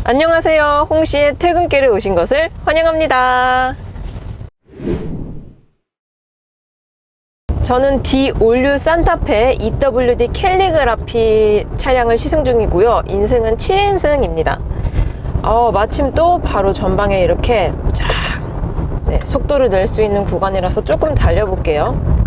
안녕하세요. 홍씨의 퇴근길에 오신 것을 환영합니다. 저는 D-올류 산타페 EWD 캘리그라피 차량을 시승 중이고요. 인승은 7인승입니다. 마침 또 바로 전방에 이렇게 쫙 속도를 낼 수 있는 구간이라서 조금 달려볼게요.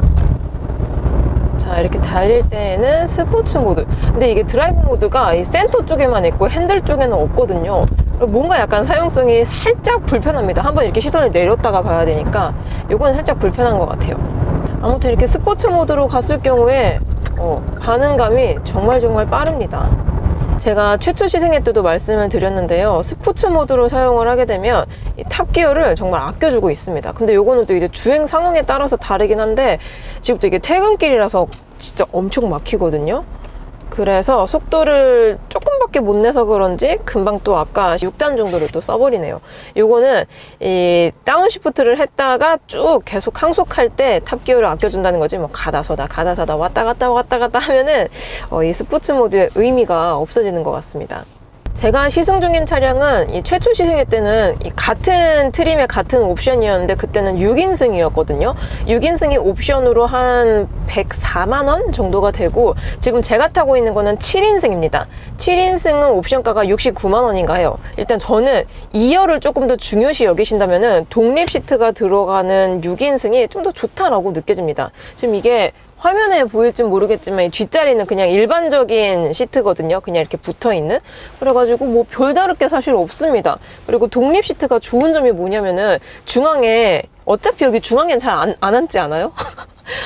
자, 이렇게 달릴 때에는 스포츠 모드. 근데 이게 드라이브 모드가 이 센터 쪽에만 있고 핸들 쪽에는 없거든요. 뭔가 약간 사용성이 살짝 불편합니다. 한번 이렇게 시선을 내렸다가 봐야 되니까 요건 살짝 불편한 것 같아요. 아무튼 이렇게 스포츠 모드로 갔을 경우에 반응감이 정말 빠릅니다. 제가 최초 시승회 때도 말씀을 드렸는데요. 스포츠 모드로 사용을 하게 되면 이 탑기어를 정말 아껴주고 있습니다. 근데 요거는 또 이제 주행 상황에 따라서 다르긴 한데 지금 또 이게 퇴근길이라서 진짜 엄청 막히거든요. 그래서 속도를 조금밖에 못 내서 그런지 금방 또 아까 6단 정도를 또 써버리네요. 요거는 이 다운시프트를 했다가 쭉 계속 항속할 때 탑기어를 아껴준다는 거지, 뭐 가다서다 왔다 갔다 하면은 이 스포츠 모드의 의미가 없어지는 것 같습니다. 제가 시승 중인 차량은 이 최초 시승회 때는 이 같은 트림의 같은 옵션이었는데 그때는 6인승이었거든요. 6인승이 옵션으로 한 104만원 정도가 되고 지금 제가 타고 있는 거는 7인승입니다. 7인승은 옵션가가 69만원인가 해요. 일단 저는 2열을 조금 더 중요시 여기신다면은 독립 시트가 들어가는 6인승이 좀 더 좋다라고 느껴집니다. 지금 이게 화면에 보일지 모르겠지만 이 뒷자리는 그냥 일반적인 시트거든요. 그냥 이렇게 붙어있는. 그래가지고 뭐 별다를 게 사실 없습니다. 그리고 독립 시트가 좋은 점이 뭐냐면은 중앙에 어차피 여기 중앙엔 잘 안 앉지 않아요?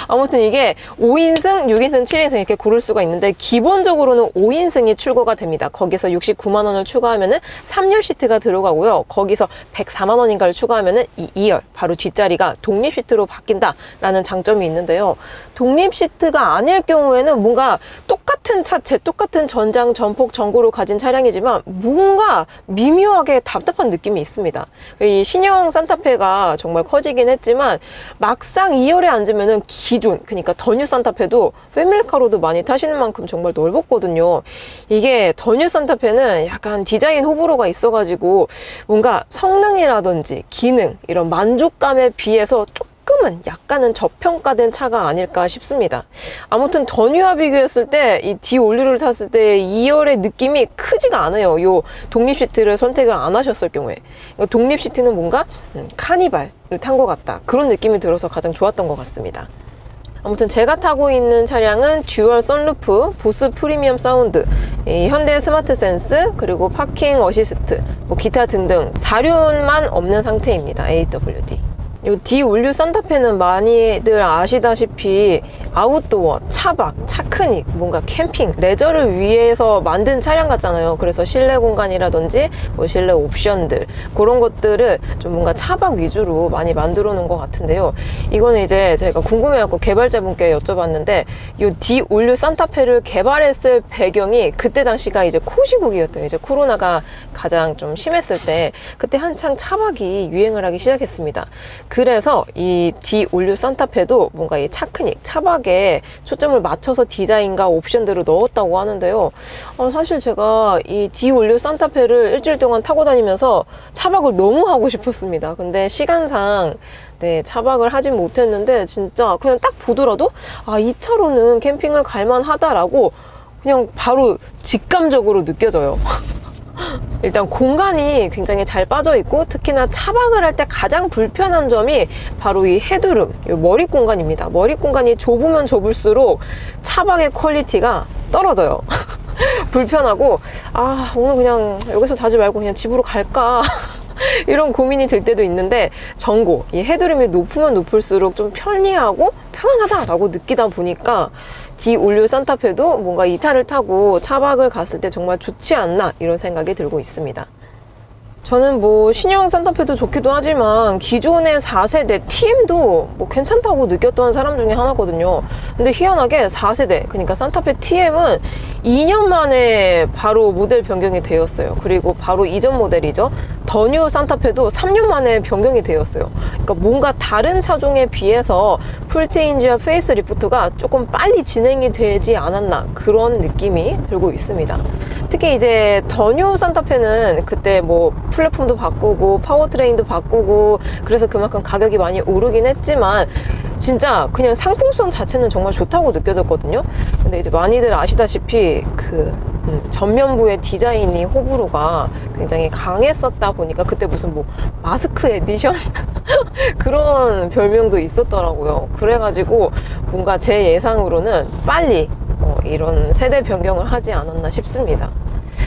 아무튼 이게 5인승, 6인승, 7인승 이렇게 고를 수가 있는데 기본적으로는 5인승이 출고가 됩니다. 거기서 69만원을 추가하면은 3열 시트가 들어가고요. 거기서 104만원인가를 추가하면은 이 2열, 바로 뒷자리가 독립 시트로 바뀐다 라는 장점이 있는데요. 독립 시트가 아닐 경우에는 뭔가 똑같은 차체, 똑같은 전장, 전폭, 전고를 가진 차량이지만 뭔가 미묘하게 답답한 느낌이 있습니다. 이 신형 산타페가 정말 커지긴 했지만 막상 2열에 앉으면은 기존, 그러니까 더 뉴 산타페도 패밀리카로도 많이 타시는 만큼 정말 넓었거든요. 이게 더 뉴 산타페는 약간 디자인 호불호가 있어가지고 뭔가 성능이라든지 기능, 이런 만족감에 비해서 조금은 약간은 저평가된 차가 아닐까 싶습니다. 아무튼 더 뉴와 비교했을 때 이 D-올류를 탔을 때 2열의 느낌이 크지가 않아요. 요 독립 시트를 선택을 안 하셨을 경우에. 독립 시트는 뭔가 카니발을 탄 것 같다, 그런 느낌이 들어서 가장 좋았던 것 같습니다. 아무튼 제가 타고 있는 차량은 듀얼 선루프, 보스 프리미엄 사운드, 현대 스마트 센스, 그리고 파킹 어시스트, 뭐 기타 등등 사륜만 없는 상태입니다. AWD. 이 D-올류 산타페는 많이들 아시다시피 아웃도어, 차박, 차크닉, 뭔가 캠핑, 레저를 위해서 만든 차량 같잖아요. 그래서 실내 공간이라든지 뭐 실내 옵션들, 그런 것들을 좀 뭔가 차박 위주로 많이 만들어 놓은 것 같은데요. 이거는 이제 제가 궁금해갖고 개발자분께 여쭤봤는데 이 D-올류 산타페를 개발했을 배경이 그때 당시가 이제 코시국이었대요. 이제 코로나가 가장 좀 심했을 때 그때 한창 차박이 유행을 하기 시작했습니다. 그래서 이 D-올류 산타페도 뭔가 이 차크닉, 차박에 초점을 맞춰서 디자인과 옵션들을 넣었다고 하는데요. 사실 제가 이 D-올류 산타페를 일주일 동안 타고 다니면서 차박을 너무 하고 싶었습니다. 근데 시간상 차박을 하진 못했는데 진짜 그냥 딱 보더라도 이 차로는 캠핑을 갈만하다라고 그냥 바로 직감적으로 느껴져요. 일단 공간이 굉장히 잘 빠져 있고 특히나 차박을 할 때 가장 불편한 점이 바로 이 헤드룸, 이 머리 공간입니다. 머리 공간이 좁으면 좁을수록 차박의 퀄리티가 떨어져요. 불편하고 오늘 그냥 여기서 자지 말고 그냥 집으로 갈까 이런 고민이 들 때도 있는데 전고, 이 헤드룸이 높으면 높을수록 좀 편리하고 편안하다라고 느끼다 보니까 D-올류 산타페도 뭔가 이 차를 타고 차박을 갔을 때 정말 좋지 않나 이런 생각이 들고 있습니다. 저는 뭐 신형 산타페도 좋기도 하지만 기존의 4세대 TM도 뭐 괜찮다고 느꼈던 사람 중에 하나거든요. 근데 희한하게 4세대, 그러니까 산타페 TM은 2년 만에 바로 모델 변경이 되었어요. 그리고 바로 이전 모델이죠. 더 뉴 산타페도 3년 만에 변경이 되었어요. 그러니까 뭔가 다른 차종에 비해서 풀체인지와 페이스리프트가 조금 빨리 진행이 되지 않았나 그런 느낌이 들고 있습니다. 특히 이제 더 뉴 산타페는 그때 뭐 플랫폼도 바꾸고 파워트레인도 바꾸고 그래서 그만큼 가격이 많이 오르긴 했지만 진짜 그냥 상품성 자체는 정말 좋다고 느껴졌거든요. 근데 이제 많이들 아시다시피 그 전면부의 디자인이 호불호가 굉장히 강했었다 보니까 그때 무슨 뭐 마스크 에디션 그런 별명도 있었더라고요. 그래가지고 뭔가 제 예상으로는 빨리 이런 세대 변경을 하지 않았나 싶습니다.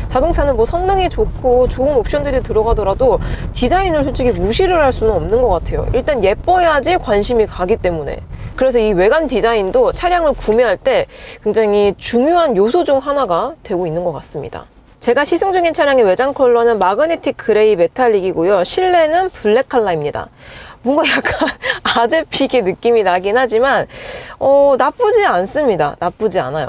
자동차는 뭐 성능이 좋고 좋은 옵션들이 들어가더라도 디자인을 솔직히 무시를 할 수는 없는 것 같아요. 일단 예뻐야지 관심이 가기 때문에. 그래서 이 외관 디자인도 차량을 구매할 때 굉장히 중요한 요소 중 하나가 되고 있는 것 같습니다. 제가 시승 중인 차량의 외장 컬러는 마그네틱 그레이 메탈릭이고요. 실내는 블랙 컬러입니다. 뭔가 약간 아재픽의 느낌이 나긴 하지만 나쁘지 않습니다. 나쁘지 않아요.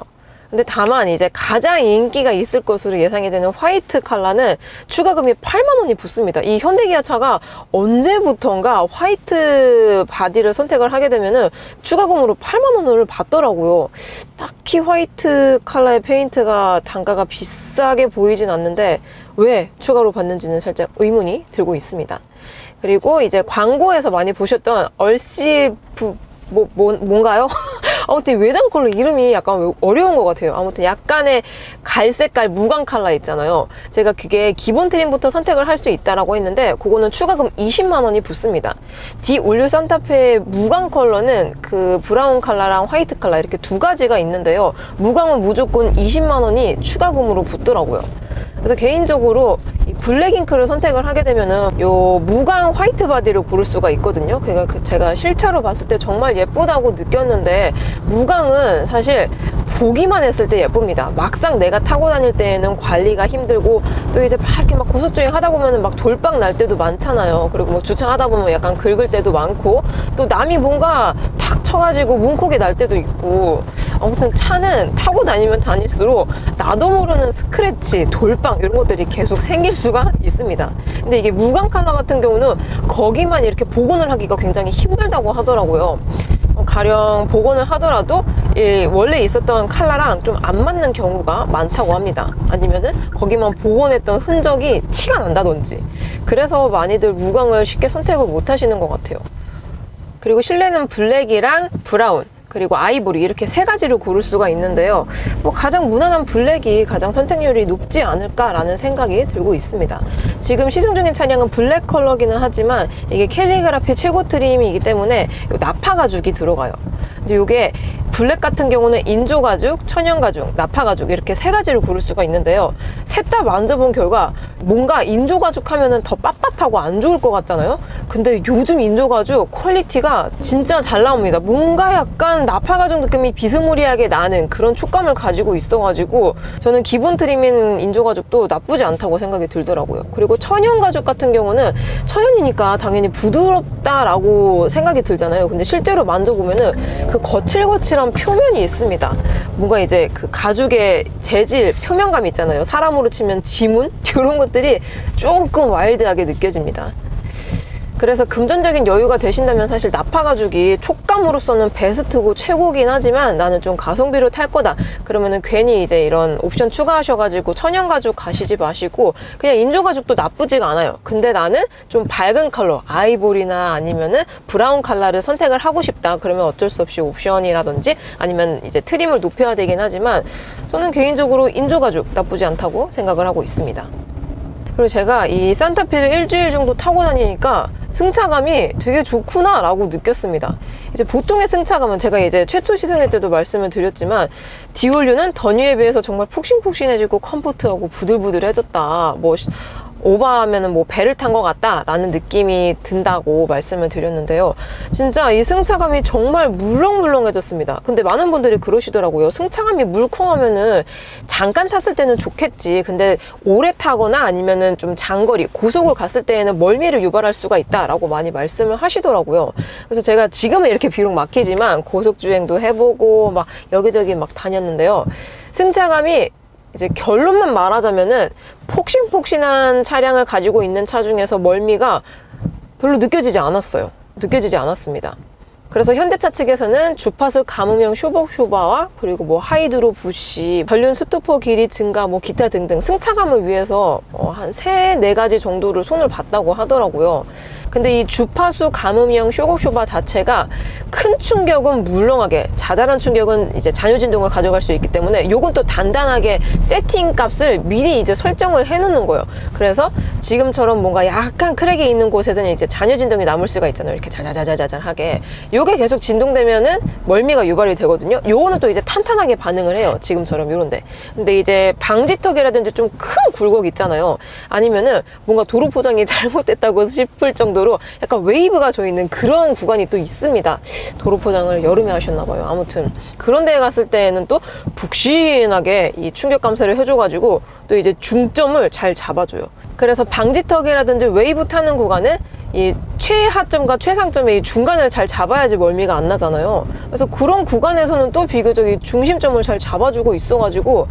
근데 다만 이제 가장 인기가 있을 것으로 예상이 되는 화이트 컬러는 추가금이 8만 원이 붙습니다. 이 현대기아차가 언제부턴가 화이트 바디를 선택을 하게 되면은 추가금으로 8만 원을 받더라고요. 딱히 화이트 컬러의 페인트가 단가가 비싸게 보이진 않는데 왜 추가로 받는지는 살짝 의문이 들고 있습니다. 그리고 이제 광고에서 많이 보셨던 얼씨브 뭔가요? 아무튼 외장 컬러 이름이 약간 어려운 것 같아요. 아무튼 약간의 갈색깔 무광 컬러 있잖아요. 제가 그게 기본 트림부터 선택을 할 수 있다라고 했는데 그거는 추가금 20만 원이 붙습니다. 디올류 산타페 무광 컬러는 그 브라운 컬러랑 화이트 컬러 이렇게 두 가지가 있는데요. 무광은 무조건 20만 원이 추가금으로 붙더라고요. 그래서 개인적으로 이 블랙잉크를 선택을 하게 되면은 요 무광 화이트 바디를 고를 수가 있거든요. 그러니까 제가 실차로 봤을 때 정말 예쁘다고 느꼈는데 무광은 사실 보기만 했을 때 예쁩니다. 막상 내가 타고 다닐 때에는 관리가 힘들고 또 이제 막 이렇게 막 고속주행 하다 보면은 막 돌박 날 때도 많잖아요. 그리고 뭐 주차하다 보면 약간 긁을 때도 많고 또 남이 뭔가 탁 쳐가지고 문콕이 날 때도 있고 아무튼 차는 타고 다니면 다닐수록 나도 모르는 스크래치, 돌빵 이런 것들이 계속 생길 수가 있습니다. 근데 이게 무광 컬러 같은 경우는 거기만 이렇게 복원을 하기가 굉장히 힘들다고 하더라고요. 가령 복원을 하더라도 원래 있었던 컬러랑 좀 안 맞는 경우가 많다고 합니다. 아니면은 거기만 복원했던 흔적이 티가 난다든지. 그래서 많이들 무광을 쉽게 선택을 못 하시는 것 같아요. 그리고 실내는 블랙이랑 브라운 그리고 아이보리 이렇게 세 가지를 고를 수가 있는데요. 뭐 가장 무난한 블랙이 가장 선택률이 높지 않을까라는 생각이 들고 있습니다. 지금 시승 중인 차량은 블랙 컬러기는 하지만 이게 캘리그라피 최고 트림이기 때문에 나파 가죽이 들어가요. 근데 이게 블랙 같은 경우는 인조 가죽, 천연 가죽, 나파 가죽 이렇게 세 가지를 고를 수가 있는데요. 셋 다 만져본 결과 뭔가 인조 가죽 하면은 더 빳빳하고 안 좋을 것 같잖아요. 근데 요즘 인조 가죽 퀄리티가 진짜 잘 나옵니다. 뭔가 약간 나파 가죽 느낌이 비스무리하게 나는 그런 촉감을 가지고 있어가지고 저는 기본 트림인 인조 가죽도 나쁘지 않다고 생각이 들더라고요. 그리고 천연 가죽 같은 경우는 천연이니까 당연히 부드럽다라고 생각이 들잖아요. 근데 실제로 만져보면은 그 거칠거칠한 표면이 있습니다. 뭔가 이제 그 가죽의 재질, 표면감 있잖아요. 사람으로 치면 지문? 이런 것들이 조금 와일드하게 느껴집니다. 그래서 금전적인 여유가 되신다면 사실 나파 가죽이 촉감으로서는 베스트고 최고긴 하지만 나는 좀 가성비로 탈 거다 그러면은 괜히 이제 이런 옵션 추가하셔가지고 천연 가죽 가시지 마시고 그냥 인조 가죽도 나쁘지가 않아요. 근데 나는 좀 밝은 컬러 아이보리나 아니면은 브라운 컬러를 선택을 하고 싶다 그러면 어쩔 수 없이 옵션이라든지 아니면 이제 트림을 높여야 되긴 하지만 저는 개인적으로 인조 가죽 나쁘지 않다고 생각을 하고 있습니다. 그리고 제가 이 산타페를 일주일 정도 타고 다니니까 승차감이 되게 좋구나 라고 느꼈습니다. 이제 보통의 승차감은 제가 이제 최초 시승할 때도 말씀을 드렸지만 디올류는 더 뉴에 비해서 정말 폭신폭신해지고 컴포트하고 부들부들해졌다 뭐 오버하면은 뭐 배를 탄 것 같다 라는 느낌이 든다고 말씀을 드렸는데요. 진짜 이 승차감이 정말 물렁물렁해졌습니다. 근데 많은 분들이 그러시더라고요. 승차감이 물컹하면은 잠깐 탔을 때는 좋겠지. 근데 오래 타거나 아니면은 좀 장거리 고속을 갔을 때에는 멀미를 유발할 수가 있다 라고 많이 말씀을 하시더라고요. 그래서 제가 지금은 이렇게 비록 막히지만 고속주행도 해보고 막 여기저기 막 다녔는데요. 승차감이 이제 결론만 말하자면은 폭신폭신한 차량을 가지고 있는 차 중에서 멀미가 별로 느껴지지 않았어요. 느껴지지 않았습니다. 그래서 현대차 측에서는 주파수 감음형 쇼버쇼바와 그리고 뭐 하이드로 부시, 전륜 스토퍼 길이 증가, 뭐 기타 등등 승차감을 위해서 한 3-4가지 정도를 손을 봤다고 하더라고요. 근데 이 주파수 감음형 쇼버쇼바 자체가 큰 충격은 물렁하게, 자잘한 충격은 이제 잔여 진동을 가져갈 수 있기 때문에 요건 또 단단하게 세팅 값을 미리 이제 설정을 해 놓는 거예요. 그래서 지금처럼 뭔가 약간 크랙이 있는 곳에서는 이제 잔여 진동이 남을 수가 있잖아요. 이렇게 자자자자자하게. 요게 계속 진동되면은 멀미가 유발이 되거든요. 요거는 또 이제 탄탄하게 반응을 해요. 지금처럼 요런데. 근데 이제 방지턱이라든지 좀 큰 굴곡 있잖아요. 아니면은 뭔가 도로 포장이 잘못됐다고 싶을 정도로 약간 웨이브가 져 있는 그런 구간이 또 있습니다. 도로 포장을 여름에 하셨나 봐요. 아무튼 그런 데에 갔을 때에는 또 푹신하게 이 충격 감소를 해줘가지고 또 이제 중점을 잘 잡아줘요. 그래서 방지턱이라든지 웨이브 타는 구간은 이 최하점과 최상점의 이 중간을 잘 잡아야지 멀미가 안 나잖아요. 그래서 그런 구간에서는 또 비교적 이 중심점을 잘 잡아주고 있어가지고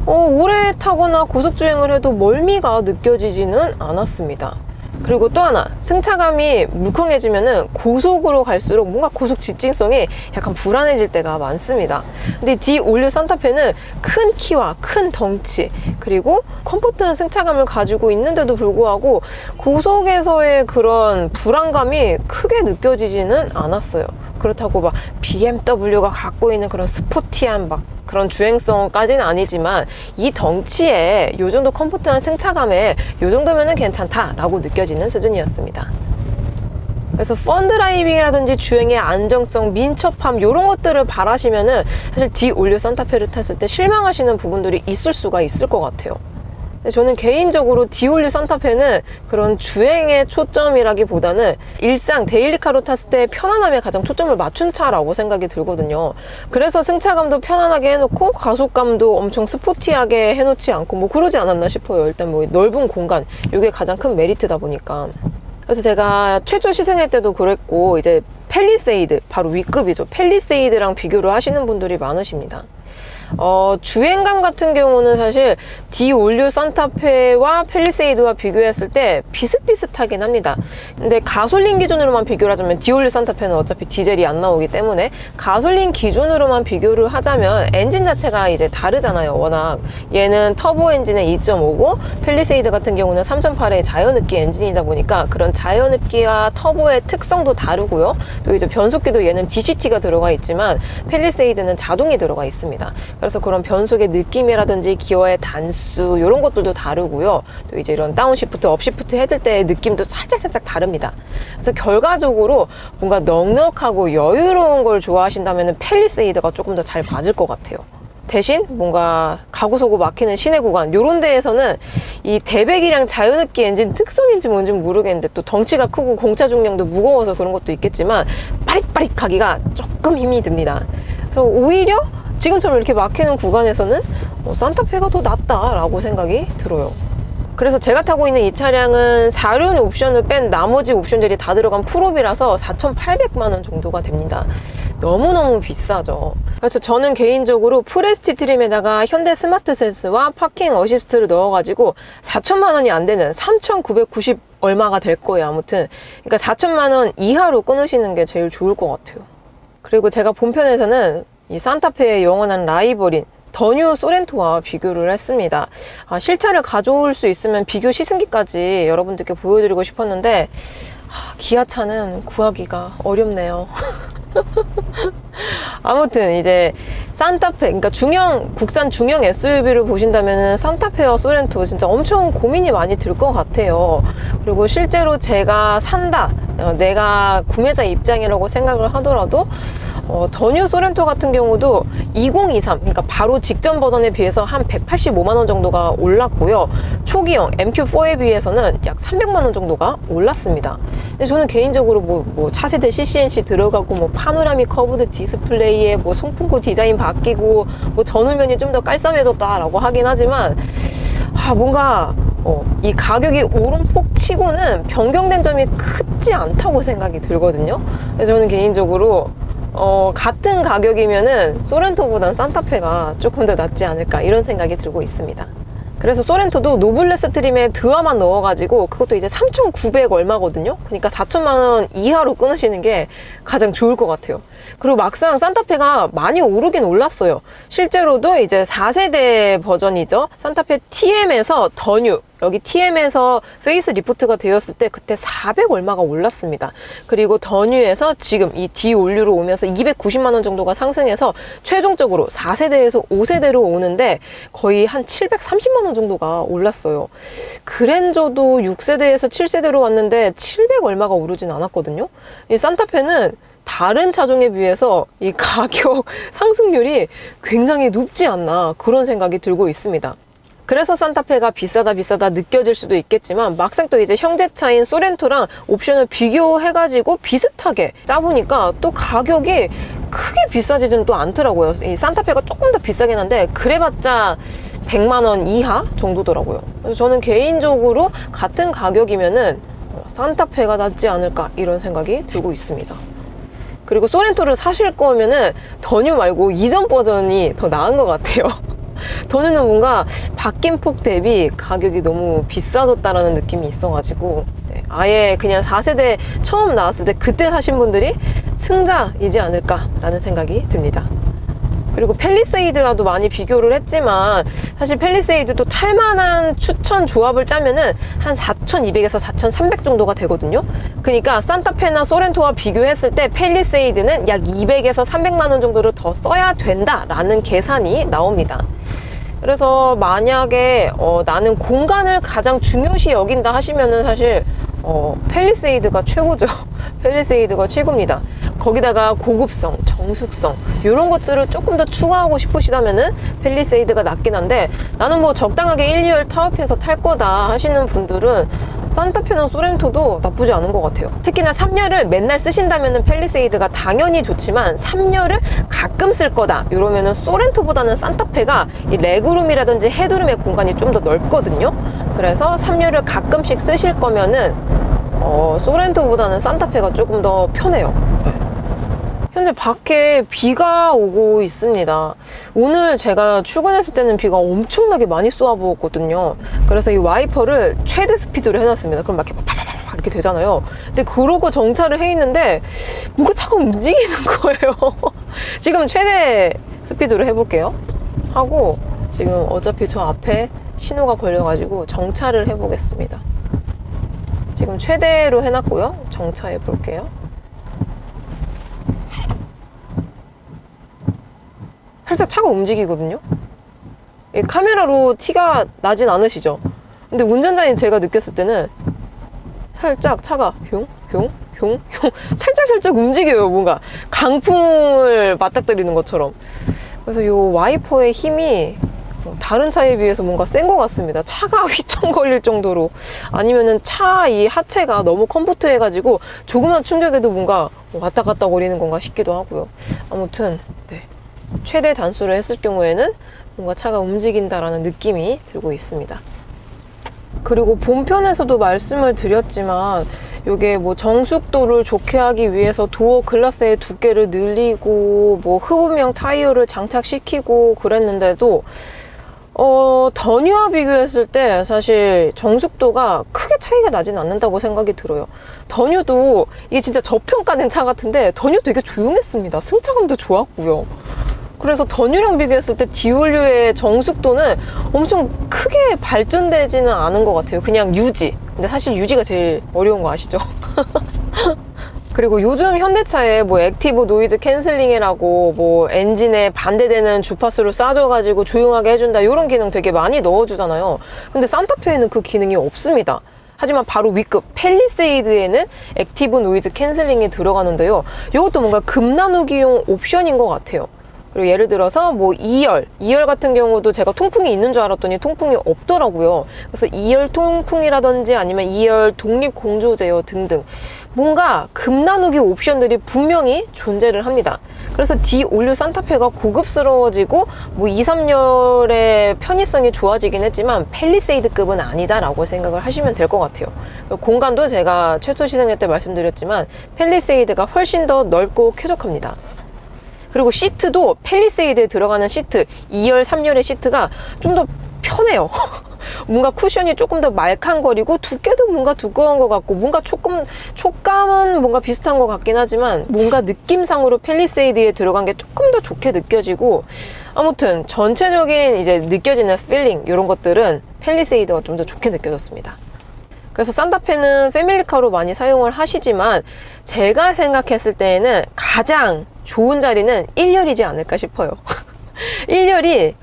오래 타거나 고속주행을 해도 멀미가 느껴지지는 않았습니다. 그리고 또 하나, 승차감이 물컹해지면은 고속으로 갈수록 뭔가 고속 지층성이 약간 불안해질 때가 많습니다. 근데 D-올류 산타페는 큰 키와 큰 덩치, 그리고 컴포트한 승차감을 가지고 있는데도 불구하고 고속에서의 그런 불안감이 크게 느껴지지는 않았어요. 그렇다고 막 BMW가 갖고 있는 그런 스포티한 막 그런 주행성까지는 아니지만 이 덩치에 요 정도 컴포트한 승차감에 요 정도면은 괜찮다라고 느껴지는 수준이었습니다. 그래서 펀드라이빙이라든지 주행의 안정성, 민첩함 이런 것들을 바라시면은 사실 D-올류 산타페를 탔을 때 실망하시는 부분들이 있을 수가 있을 것 같아요. 저는 개인적으로 D-올류 산타페는 그런 주행의 초점이라기보다는 일상 데일리카로 탔을 때 편안함에 가장 초점을 맞춘 차라고 생각이 들거든요. 그래서 승차감도 편안하게 해놓고 가속감도 엄청 스포티하게 해놓지 않고 뭐 그러지 않았나 싶어요. 일단 뭐 넓은 공간, 이게 가장 큰 메리트다 보니까. 그래서 제가 최초 시승할 때도 그랬고 이제 팰리세이드, 바로 윗급이죠. 팰리세이드랑 비교를 하시는 분들이 많으십니다. 주행감 같은 경우는 사실 D-올류 산타페와 팰리세이드와 비교했을 때 비슷비슷하긴 합니다. 근데 가솔린 기준으로만 비교를 하자면 D-올류 산타페는 어차피 디젤이 안 나오기 때문에 가솔린 기준으로만 비교를 하자면 엔진 자체가 이제 다르잖아요. 워낙 얘는 터보 엔진의 2.5고 팰리세이드 같은 경우는 3.8의 자연흡기 엔진이다 보니까 그런 자연흡기와 터보의 특성도 다르고요. 또 이제 변속기도 얘는 DCT가 들어가 있지만 팰리세이드는 자동이 들어가 있습니다. 그래서 그런 변속의 느낌이라든지 기어의 단수 이런 것들도 다르고요. 또 이제 이런 다운시프트, 업시프트 해줄 때의 느낌도 살짝 다릅니다. 그래서 결과적으로 뭔가 넉넉하고 여유로운 걸 좋아하신다면 팰리세이드가 조금 더 잘 맞을 것 같아요. 대신 뭔가 가구소구 막히는 시내 구간 이런 데에서는 이 대배기량 자연흡기 엔진 특성인지 뭔지 모르겠는데 또 덩치가 크고 공차 중량도 무거워서 그런 것도 있겠지만 빠릿빠릿하기가 조금 힘이 듭니다. 그래서 오히려 지금처럼 이렇게 막히는 구간에서는 산타페가 더 낫다라고 생각이 들어요. 그래서 제가 타고 있는 이 차량은 4륜 옵션을 뺀 나머지 옵션들이 다 들어간 풀옵이라서 4,800만 원 정도가 됩니다. 너무너무 비싸죠. 그래서 저는 개인적으로 프레스티 트림에다가 현대 스마트 센스와 파킹 어시스트를 넣어가지고 4천만 원이 안 되는 3,990 얼마가 될 거예요. 아무튼 그러니까 4천만 원 이하로 끊으시는 게 제일 좋을 것 같아요. 그리고 제가 본편에서는 이 산타페의 영원한 라이벌인 더 뉴 소렌토와 비교를 했습니다. 실차를 가져올 수 있으면 비교 시승기까지 여러분들께 보여드리고 싶었는데 기아차는 구하기가 어렵네요. 아무튼 이제 산타페, 그러니까 국산 중형 SUV를 보신다면 산타페와 소렌토 진짜 엄청 고민이 많이 들 것 같아요. 그리고 실제로 제가 산다, 내가 구매자 입장이라고 생각을 하더라도 더 뉴 소렌토 같은 경우도 2023, 그러니까 바로 직전 버전에 비해서 한 185만 원 정도가 올랐고요. 초기형 MQ4에 비해서는 약 300만 원 정도가 올랐습니다. 근데 저는 개인적으로 뭐 차세대 CCNC 들어가고 뭐 파노라믹 커브드 디스플레이에 뭐 송풍구 디자인 바뀌고 뭐 전후면이 좀 더 깔쌈해졌다라고 하긴 하지만 뭔가 이 가격이 오름폭 치고는 변경된 점이 크지 않다고 생각이 들거든요. 그래서 저는 개인적으로 같은 가격이면은 소렌토보단 산타페가 조금 더 낫지 않을까 이런 생각이 들고 있습니다. 그래서 소렌토도 노블레스 트림에 드와만 넣어가지고 그것도 이제 3,900 얼마거든요. 그러니까 4천만 원 이하로 끊으시는 게 가장 좋을 것 같아요. 그리고 막상 산타페가 많이 오르긴 올랐어요. 실제로도 이제 4세대 버전이죠. 산타페 TM에서 더 뉴, 여기 TM에서 페이스 리프트가 되었을 때 그때 400 얼마가 올랐습니다. 그리고 더 뉴에서 지금 이 D 올류로 오면서 290만 원 정도가 상승해서 최종적으로 4세대에서 5세대로 오는데 거의 한 730만 원 정도가 올랐어요. 그랜저도 6세대에서 7세대로 왔는데 700 얼마가 오르진 않았거든요. 이 산타페는 다른 차종에 비해서 이 가격 상승률이 굉장히 높지 않나 그런 생각이 들고 있습니다. 그래서 산타페가 비싸다 느껴질 수도 있겠지만 막상 또 이제 형제차인 소렌토랑 옵션을 비교해가지고 비슷하게 짜보니까 또 가격이 크게 비싸지는 또 않더라고요. 이 산타페가 조금 더 비싸긴 한데 그래봤자 100만 원 이하 정도더라고요. 그래서 저는 개인적으로 같은 가격이면은 산타페가 낫지 않을까 이런 생각이 들고 있습니다. 그리고 소렌토를 사실 거면은 더 뉴 말고 이전 버전이 더 나은 것 같아요. 더 뉴는 뭔가 바뀐 폭 대비 가격이 너무 비싸졌다라는 느낌이 있어가지고 네, 아예 그냥 4세대 처음 나왔을 때 그때 사신 분들이 승자이지 않을까라는 생각이 듭니다. 그리고 팰리세이드와도 많이 비교를 했지만 사실 팰리세이드도 탈만한 추천 조합을 짜면은 한 4,200에서 4,300 정도가 되거든요. 그러니까 산타페나 소렌토와 비교했을 때 팰리세이드는 약 200에서 300만 원 정도를 더 써야 된다라는 계산이 나옵니다. 그래서 만약에 나는 공간을 가장 중요시 여긴다 하시면은 사실 팰리세이드가 최고죠. 팰리세이드가 최고입니다. 거기다가 고급성, 정숙성 이런 것들을 조금 더 추가하고 싶으시다면은 팰리세이드가 낫긴 한데 나는 뭐 적당하게 1, 2열 타협해서 탈 거다 하시는 분들은 산타페나 소렌토도 나쁘지 않은 것 같아요. 특히나 3열을 맨날 쓰신다면은 팰리세이드가 당연히 좋지만 3열을 가끔 쓸 거다 이러면은 소렌토보다는 산타페가 이 레그룸이라든지 헤드룸의 공간이 좀 더 넓거든요. 그래서 3열을 가끔씩 쓰실 거면은 소렌토보다는 산타페가 조금 더 편해요. 현재 밖에 비가 오고 있습니다. 오늘 제가 출근했을 때는 비가 엄청나게 많이 쏘아부었거든요. 그래서 이 와이퍼를 최대 스피드로 해놨습니다. 그럼 막 이렇게 파파파파 이렇게 되잖아요. 근데 그러고 정차를 해 있는데 뭔가 자꾸 움직이는 거예요. 지금 최대 스피드로 해볼게요. 하고 지금 어차피 저 앞에 신호가 걸려가지고 정차를 해보겠습니다. 지금 최대로 해놨고요. 정차해 볼게요. 살짝 차가 움직이거든요. 카메라로 티가 나진 않으시죠? 근데 운전자인 제가 느꼈을 때는 살짝 차가 흉 살짝 움직여요. 뭔가 강풍을 맞닥뜨리는 것처럼. 그래서 이 와이퍼의 힘이 다른 차에 비해서 뭔가 센 것 같습니다. 차가 휘청거릴 정도로. 아니면은 차 이 하체가 너무 컴포트해가지고 조그만 충격에도 뭔가 왔다 갔다 거리는 건가 싶기도 하고요. 아무튼 네. 최대 단수를 했을 경우에는 뭔가 차가 움직인다라는 느낌이 들고 있습니다. 그리고 본편에서도 말씀을 드렸지만 이게 뭐 정숙도를 좋게 하기 위해서 도어 글라스의 두께를 늘리고 뭐 흡음형 타이어를 장착시키고 그랬는데도 더 뉴와 비교했을 때 사실 정숙도가 크게 차이가 나진 않는다고 생각이 들어요. 더 뉴도 이게 진짜 저평가된 차 같은데 더 뉴 되게 조용했습니다. 승차감도 좋았고요. 그래서 더 뉴랑 비교했을 때 디올류의 정숙도는 엄청 크게 발전되지는 않은 것 같아요. 그냥 유지. 근데 사실 유지가 제일 어려운 거 아시죠? 그리고 요즘 현대차에 뭐 액티브 노이즈 캔슬링이라고 뭐 엔진에 반대되는 주파수를 쏴줘가지고 조용하게 해준다 이런 기능 되게 많이 넣어주잖아요. 근데 산타페에는 그 기능이 없습니다. 하지만 바로 위급 팰리세이드에는 액티브 노이즈 캔슬링이 들어가는데요. 이것도 뭔가 급나누기용 옵션인 것 같아요. 그리고 예를 들어서 뭐 2열 같은 경우도 제가 통풍이 있는 줄 알았더니 통풍이 없더라고요. 그래서 2열 통풍이라든지 아니면 2열 독립 공조 제어 등등 뭔가 급나누기 옵션들이 분명히 존재를 합니다. 그래서 D 올류 산타페가 고급스러워지고 뭐 2, 3열의 편의성이 좋아지긴 했지만 팰리세이드급은 아니다라고 생각을 하시면 될 것 같아요. 공간도 제가 최초 시승회 때 말씀드렸지만 팰리세이드가 훨씬 더 넓고 쾌적합니다. 그리고 시트도 팰리세이드에 들어가는 시트 2열, 3열의 시트가 좀 더 편해요. 뭔가 쿠션이 조금 더 말캉거리고 두께도 뭔가 두꺼운 것 같고 뭔가 조금 촉감은 뭔가 비슷한 것 같긴 하지만 뭔가 느낌상으로 팰리세이드에 들어간 게 조금 더 좋게 느껴지고 아무튼 전체적인 이제 느껴지는 필링 이런 것들은 팰리세이드가 좀 더 좋게 느껴졌습니다. 그래서 산타페는 패밀리카로 많이 사용을 하시지만 제가 생각했을 때에는 가장 좋은 자리는 1열이지 않을까 싶어요. 1열이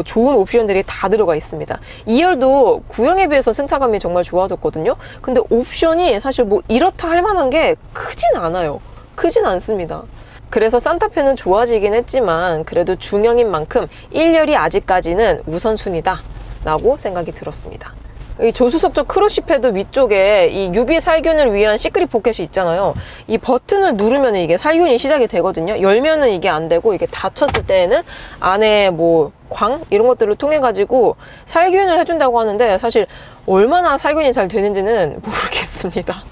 좋은 옵션들이 다 들어가 있습니다. 2열도 구형에 비해서 승차감이 정말 좋아졌거든요. 근데 옵션이 사실 뭐 이렇다 할 만한 게 크진 않아요. 크진 않습니다. 그래서 산타페는 좋아지긴 했지만 그래도 중형인 만큼 1열이 아직까지는 우선순위다 라고 생각이 들었습니다. 이 조수석적 크러쉬 패드 위쪽에 이 UV 살균을 위한 시크릿 포켓이 있잖아요. 이 버튼을 누르면 이게 살균이 시작이 되거든요. 열면은 이게 안 되고 이게 닫혔을 때에는 안에 뭐 광 이런 것들을 통해 가지고 살균을 해준다고 하는데 사실 얼마나 살균이 잘 되는지는 모르겠습니다.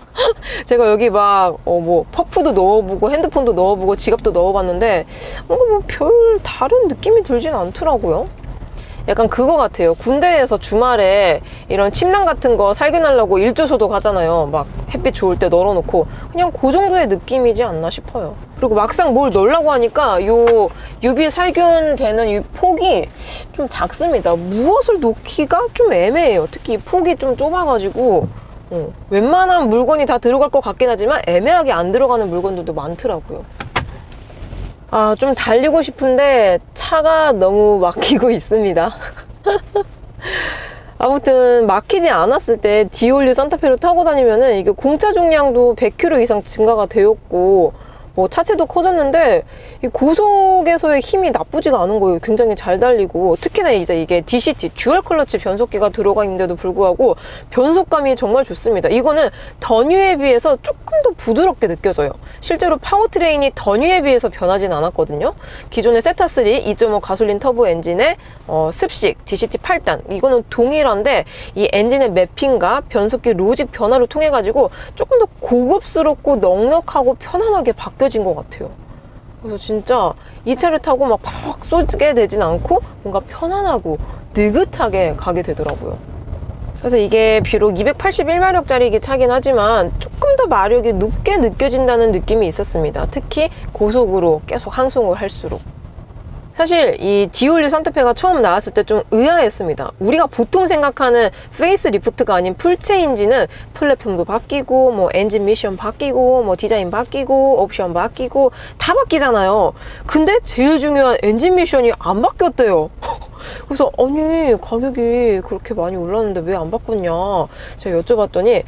제가 여기 막 뭐 퍼프도 넣어보고 핸드폰도 넣어보고 지갑도 넣어봤는데 뭔가 뭐 별 다른 느낌이 들진 않더라고요. 약간 그거 같아요. 군대에서 주말에 이런 침낭 같은 거 살균하려고 일조소도 가잖아요. 막 햇빛 좋을 때 널어놓고 그냥 그 정도의 느낌이지 않나 싶어요. 그리고 막상 뭘 넣으려고 하니까 요 UV 살균되는 이 폭이 좀 작습니다. 무엇을 놓기가 좀 애매해요. 특히 이 폭이 좀 좁아가지고 웬만한 물건이 다 들어갈 것 같긴 하지만 애매하게 안 들어가는 물건들도 많더라고요. 좀 달리고 싶은데 차가 너무 막히고 있습니다. 아무튼 막히지 않았을 때 디올류 산타페를 타고 다니면은 이게 공차 중량도 100km 이상 증가가 되었고 뭐 차체도 커졌는데 이 고속에서의 힘이 나쁘지가 않은 거예요. 굉장히 잘 달리고 특히나 이제 이게 DCT 듀얼 클러치 변속기가 들어가 있는데도 불구하고 변속감이 정말 좋습니다. 이거는 더뉴에 비해서 조금 더 부드럽게 느껴져요. 실제로 파워트레인이 더뉴에 비해서 변하진 않았거든요. 기존의 세타3 2.5 가솔린 터보 엔진의 습식 DCT 8단 이거는 동일한데 이 엔진의 매핑과 변속기 로직 변화를 통해 가지고 조금 더 고급스럽고 넉넉하고 편안하게 바뀌어진 것 같아요. 그래서 진짜 이 차를 타고 막 팍 쏘게 되진 않고 뭔가 편안하고 느긋하게 가게 되더라고요. 그래서 이게 비록 281마력짜리 차긴 하지만 조금 더 마력이 높게 느껴진다는 느낌이 있었습니다. 특히 고속으로 계속 항송을 할수록. 사실 이 디올류 산타페가 처음 나왔을 때 좀 의아했습니다. 우리가 보통 생각하는 페이스 리프트가 아닌 풀체인지는 플랫폼도 바뀌고 뭐 엔진 미션 바뀌고 뭐 디자인 바뀌고 옵션 바뀌고 다 바뀌잖아요. 근데 제일 중요한 엔진 미션이 안 바뀌었대요. 그래서 아니 가격이 그렇게 많이 올랐는데 왜 안 바꿨냐 제가 여쭤봤더니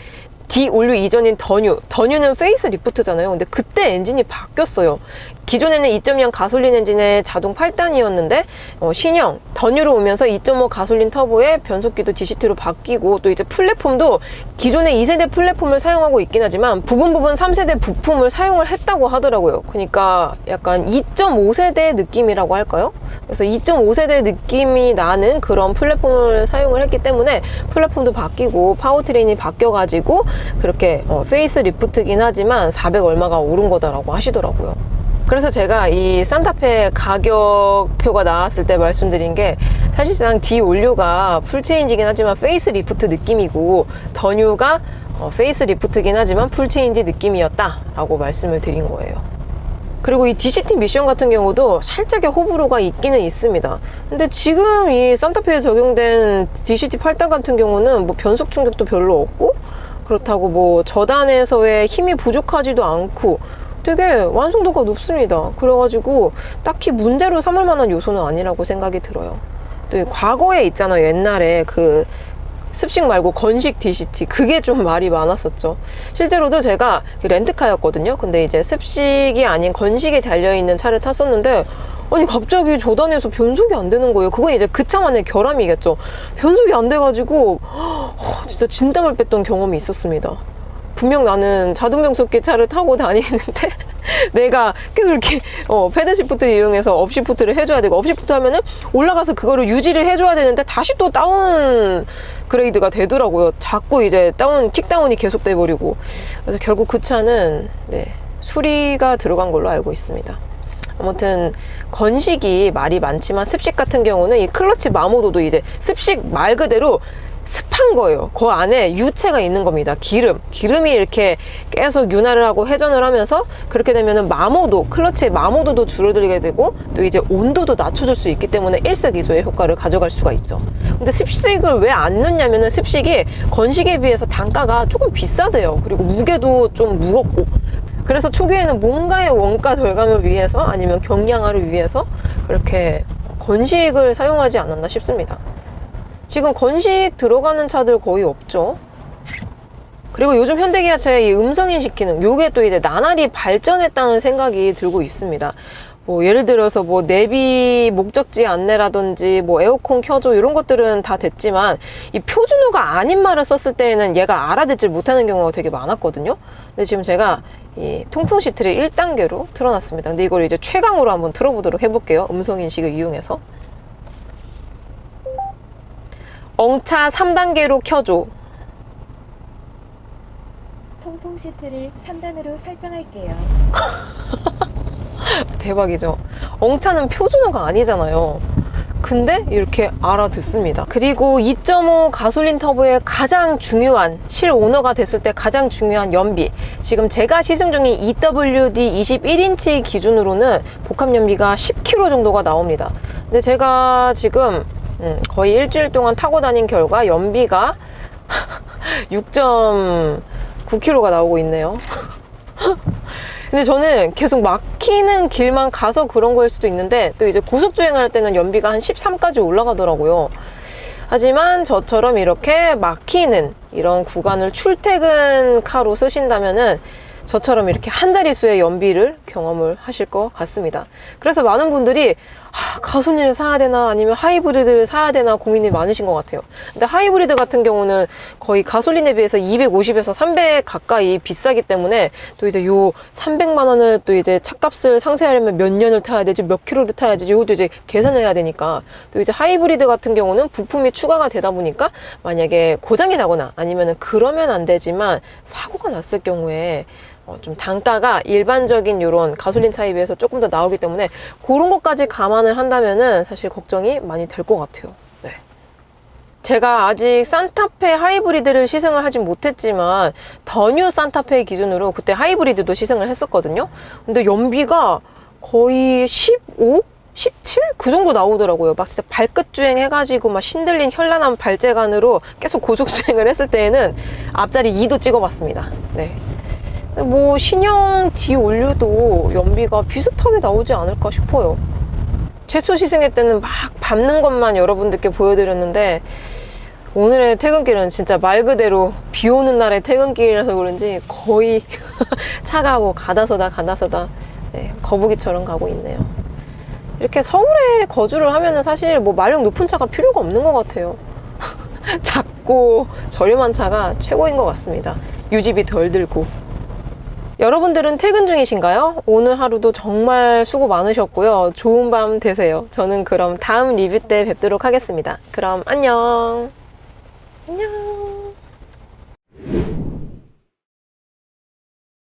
디올류 이전인 더뉴는 페이스 리프트잖아요. 근데 그때 엔진이 바뀌었어요. 기존에는 2.0 가솔린 엔진의 자동 8단이었는데 신형 더뉴로 오면서 2.5 가솔린 터보에 변속기도 DCT로 바뀌고 또 이제 플랫폼도 기존의 2세대 플랫폼을 사용하고 있긴 하지만 부분 3세대 부품을 사용을 했다고 하더라고요. 그러니까 약간 2.5세대 느낌이라고 할까요? 그래서 2.5세대 느낌이 나는 그런 플랫폼을 사용을 했기 때문에 플랫폼도 바뀌고 파워트레인이 바뀌어가지고 그렇게 페이스 리프트긴 하지만 400 얼마가 오른 거다라고 하시더라고요. 그래서 제가 이 산타페 가격표가 나왔을 때 말씀드린 게 사실상 디올류가 풀체인지긴 하지만 페이스 리프트 느낌이고 더뉴가 페이스 리프트긴 하지만 풀체인지 느낌이었다라고 말씀을 드린 거예요. 그리고 이 DCT 미션 같은 경우도 살짝의 호불호가 있기는 있습니다. 근데 지금 이 산타페에 적용된 DCT 8단 같은 경우는 뭐 변속 충격도 별로 없고 그렇다고 뭐 저단에서의 힘이 부족하지도 않고 되게 완성도가 높습니다. 그래가지고 딱히 문제로 삼을 만한 요소는 아니라고 생각이 들어요. 또 과거에 있잖아요. 옛날에 그 습식 말고 건식 DCT 그게 좀 말이 많았었죠. 실제로도 제가 렌트카였거든요. 근데 이제 습식이 아닌 건식이 달려있는 차를 탔었는데 아니 갑자기 저단에서 변속이 안 되는 거예요. 그건 이제 그 차만의 결함이겠죠. 변속이 안 돼가지고 진짜 진땀을 뺐던 경험이 있었습니다. 분명 나는 자동 변속기 차를 타고 다니는데 내가 계속 이렇게 패드 시프트를 이용해서 업시프트를 해줘야 되고 업시프트 하면은 올라가서 그거를 유지를 해줘야 되는데 다시 또 다운 그레이드가 되더라고요. 자꾸 이제 킥다운이 계속 돼버리고 그래서 결국 그 차는 수리가 들어간 걸로 알고 있습니다. 아무튼 건식이 말이 많지만 습식 같은 경우는 이 클러치 마모도도 이제 습식 말 그대로 습한 거예요. 그 안에 유체가 있는 겁니다. 기름이 이렇게 계속 윤활을 하고 회전을 하면서 그렇게 되면은 마모도, 클러치의 마모도도 줄어들게 되고 또 이제 온도도 낮춰줄 수 있기 때문에 일석이조의 효과를 가져갈 수가 있죠. 근데 습식을 왜 안 넣냐면은 습식이 건식에 비해서 단가가 조금 비싸대요. 그리고 무게도 좀 무겁고. 그래서 초기에는 뭔가의 원가 절감을 위해서 아니면 경량화를 위해서 그렇게 건식을 사용하지 않았나 싶습니다. 지금 건식 들어가는 차들 거의 없죠. 그리고 요즘 현대기아차의 이 음성인식 기능, 요게 또 이제 나날이 발전했다는 생각이 들고 있습니다. 뭐 예를 들어서 뭐 내비 목적지 안내라든지 뭐 에어컨 켜줘 이런 것들은 다 됐지만 이 표준어가 아닌 말을 썼을 때에는 얘가 알아듣질 못하는 경우가 되게 많았거든요. 근데 지금 제가 이 통풍 시트를 1단계로 틀어놨습니다. 근데 이걸 이제 최강으로 한번 틀어보도록 해볼게요. 음성인식을 이용해서. 엉차 3단계로 켜줘. 통풍 시트를 3단으로 설정할게요. 대박이죠. 엉차는 표준어가 아니잖아요. 근데 이렇게 알아듣습니다. 그리고 2.5 가솔린 터보의 가장 중요한 실오너가 됐을 때 가장 중요한 연비, 지금 제가 시승 중인 EWD 21인치 기준으로는 복합 연비가 10km 정도가 나옵니다. 근데 제가 지금 거의 일주일 동안 타고 다닌 결과 연비가 6.9km가 나오고 있네요. 근데 저는 계속 막히는 길만 가서 그런 거일 수도 있는데 또 이제 고속주행을 할 때는 연비가 한 13까지 올라가더라고요. 하지만 저처럼 이렇게 막히는 이런 구간을 출퇴근카로 쓰신다면은 저처럼 이렇게 한 자릿수의 연비를 경험을 하실 것 같습니다. 그래서 많은 분들이 가솔린을 사야 되나 아니면 하이브리드를 사야 되나 고민이 많으신 것 같아요. 근데 하이브리드 같은 경우는 거의 가솔린에 비해서 250에서 300 가까이 비싸기 때문에 또 이제 요 300만 원을 또 이제 차값을 상쇄하려면 몇 년을 타야 되지 몇 킬로를 타야 되지 요것도 이제 계산을 해야 되니까 또 이제 하이브리드 같은 경우는 부품이 추가가 되다 보니까 만약에 고장이 나거나 아니면은 그러면 안 되지만 사고가 났을 경우에 좀 단가가 일반적인 이런 가솔린 차에 비해서 조금 더 나오기 때문에 그런 것까지 감안을 한다면은 사실 걱정이 많이 될 것 같아요. 네. 제가 아직 산타페 하이브리드를 시승을 하진 못했지만 더 뉴 산타페 기준으로 그때 하이브리드도 시승을 했었거든요. 근데 연비가 거의 15? 17? 그 정도 나오더라고요. 막 진짜 발끝 주행 해가지고 막 신들린 현란한 발재간으로 계속 고속 주행을 했을 때에는 앞자리 2도 찍어봤습니다. 네. 뭐 신형 D 올려도 연비가 비슷하게 나오지 않을까 싶어요. 최초 시승회 때는 막 밟는 것만 여러분들께 보여드렸는데 오늘의 퇴근길은 진짜 말 그대로 비 오는 날의 퇴근길이라서 그런지 거의 차가 뭐 가다서다 네, 거북이처럼 가고 있네요. 이렇게 서울에 거주를 하면은 사실 뭐 마력 높은 차가 필요가 없는 것 같아요. 작고 저렴한 차가 최고인 것 같습니다. 유지비 덜 들고. 여러분들은 퇴근 중이신가요? 오늘 하루도 정말 수고 많으셨고요. 좋은 밤 되세요. 저는 그럼 다음 리뷰 때 뵙도록 하겠습니다. 그럼 안녕. 안녕.